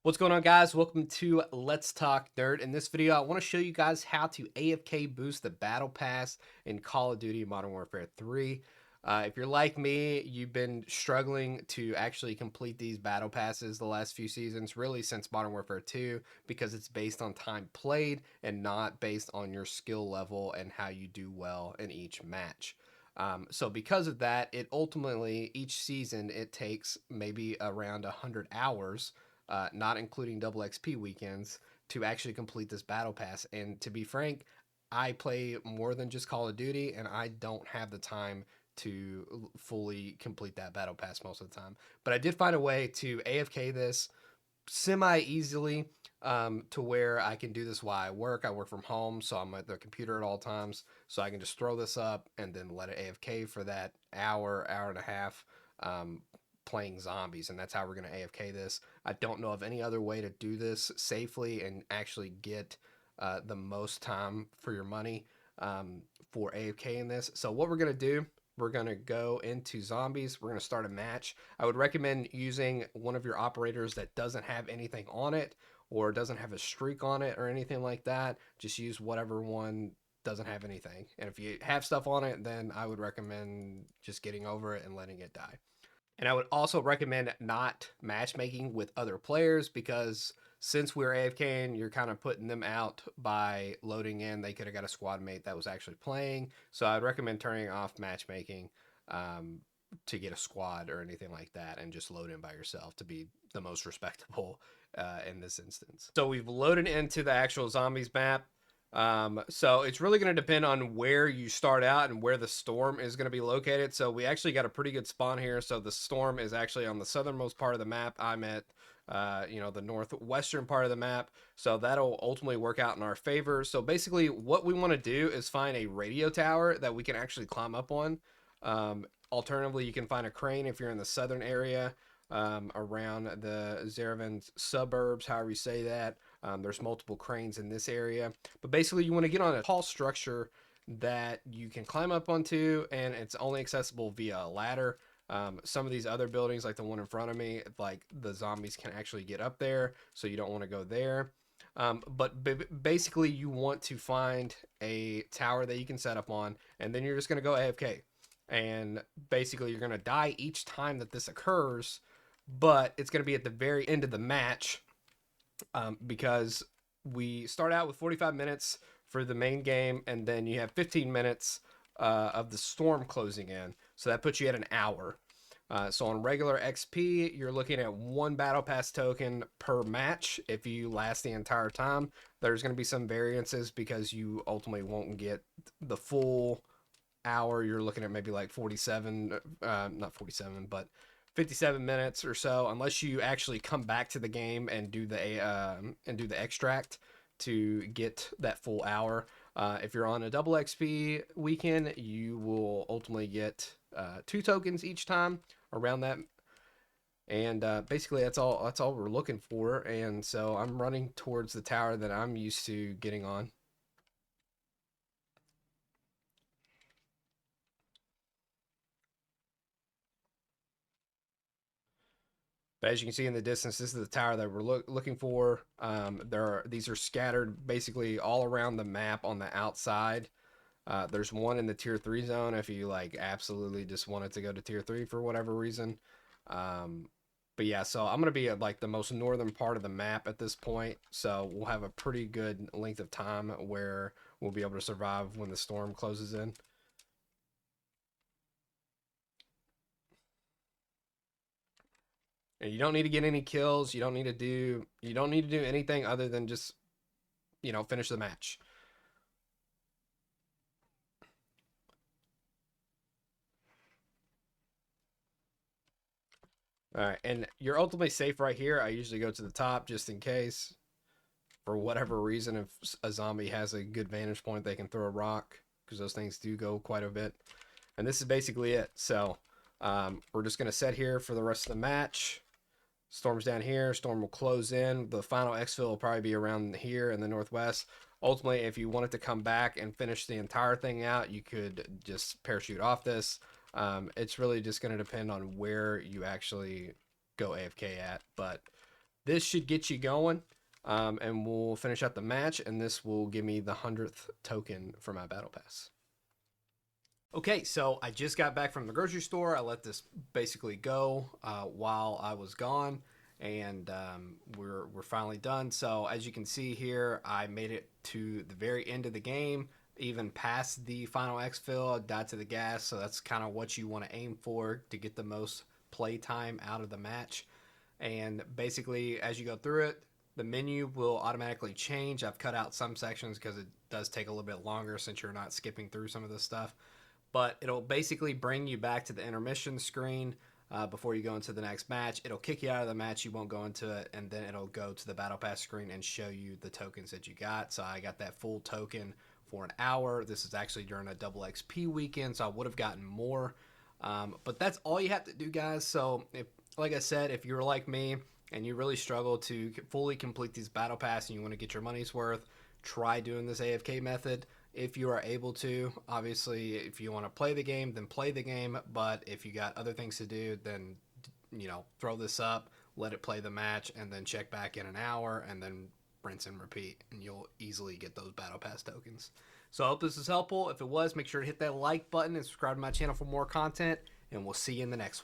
What's going on, guys? Welcome to Let's Talk Nerd. In this video, I want to show you guys how to AFK boost the Battle Pass in Call of Duty Modern Warfare 3. If you're like me, you've been struggling to actually complete these Battle Passes the last few seasons, really since Modern Warfare 2, because it's based on time played and not based on your skill level and how you do well in each match. So because of that, it ultimately, each season, it takes maybe around 100 hours, not including double XP weekends, to actually complete this battle pass. And to be frank, I play more than just Call of Duty, and I don't have the time to fully complete that battle pass most of the time. But I did find a way to AFK this semi easily, to where I can do this while I work. I work from home, so I'm at the computer at all times. So I can just throw this up and then let it AFK for that hour, hour and a half, playing zombies. And that's how we're going to AFK this. I don't know of any other way to do this safely and actually get the most time for your money, for AFK in this. So what we're going to do, we're going to go into zombies. We're going to start a match. I would recommend using one of your operators that doesn't have anything on it or doesn't have a streak on it or anything like that. Just use whatever one doesn't have anything. And if you have stuff on it, then I would recommend just getting over it and letting it die. And I would also recommend not matchmaking with other players, because since we're AFKing, you're kind of putting them out by loading in. They could have got a squad mate that was actually playing. So I'd recommend turning off matchmaking, to get a squad or anything like that, and just load in by yourself to be the most respectable in this instance. So we've loaded into the actual zombies map. So it's really going to depend on where you start out and where the storm is going to be located. So we actually got a pretty good spawn here. So the storm is actually on the southernmost part of the map. I'm at, the northwestern part of the map. So that'll ultimately work out in our favor. So basically what we want to do is find a radio tower that we can actually climb up on. Alternatively, you can find a crane if you're in the southern area, around the Zerevan suburbs, however you say that. There's multiple cranes in this area, but basically you want to get on a tall structure that you can climb up onto, and it's only accessible via a ladder. Some of these other buildings, like the one in front of me, like the zombies can actually get up there, so you don't want to go there. But basically you want to find a tower that you can set up on, and then you're just going to go AFK. And basically you're going to die each time that this occurs, but it's going to be at the very end of the match, because we start out with 45 minutes for the main game, and then you have 15 minutes of the storm closing in. So that puts you at an hour. So on regular XP, you're looking at one battle pass token per match if you last the entire time. There's going to be some variances because you ultimately won't get the full hour. You're looking at maybe like 47, not 47, but 57 minutes or so, unless you actually come back to the game and do the extract to get that full hour. If you're on a double XP weekend, you will ultimately get 2 tokens each time around that. And basically that's all we're looking for. And so I'm running towards the tower that I'm used to getting on. But as you can see in the distance, this is the tower that we're looking for. These are scattered basically all around the map on the outside. There's one in the tier 3 zone if you like absolutely just wanted to go to tier 3 for whatever reason. But yeah, so I'm going to be at like the most northern part of the map at this point. So we'll have a pretty good length of time where we'll be able to survive when the storm closes in. And you don't need to get any kills. You don't need to do anything other than just, finish the match. All right, and you're ultimately safe right here. I usually go to the top just in case, for whatever reason, if a zombie has a good vantage point, they can throw a rock, because those things do go quite a bit. And this is basically it. So we're just going to set here for the rest of the match. Storm's down here. Storm will close in. The final exfil will probably be around here in the northwest. Ultimately, if you wanted to come back and finish the entire thing out, you could just parachute off this. It's really just going to depend on where you actually go AFK at. But this should get you going. And we'll finish up the match, and this will give me the 100th token for my battle pass. Okay, so I just got back from the grocery store. I let this basically go while I was gone, and we're finally done. So as you can see here, I made it to the very end of the game, even past the final exfil. I died to the gas, so that's kind of what you want to aim for to get the most play time out of the match. And basically, as you go through it, the menu will automatically change. I've cut out some sections because it does take a little bit longer since you're not skipping through some of this stuff. But it'll basically bring you back to the intermission screen before you go into the next match. It'll kick you out of the match. You won't go into it. And then it'll go to the battle pass screen and show you the tokens that you got. So I got that full token for an hour. This is actually during a double XP weekend, so I would have gotten more. But that's all you have to do, guys. So like I said, if you're like me and you really struggle to fully complete these battle pass and you want to get your money's worth, try doing this AFK method if you are able to. Obviously, if you want to play the game, then play the game. But if you got other things to do, then throw this up, let it play the match, and then check back in an hour, and then rinse and repeat, and you'll easily get those battle pass tokens. So I hope this is helpful. If it was, make sure to hit that like button and subscribe to my channel for more content, and we'll see you in the next one.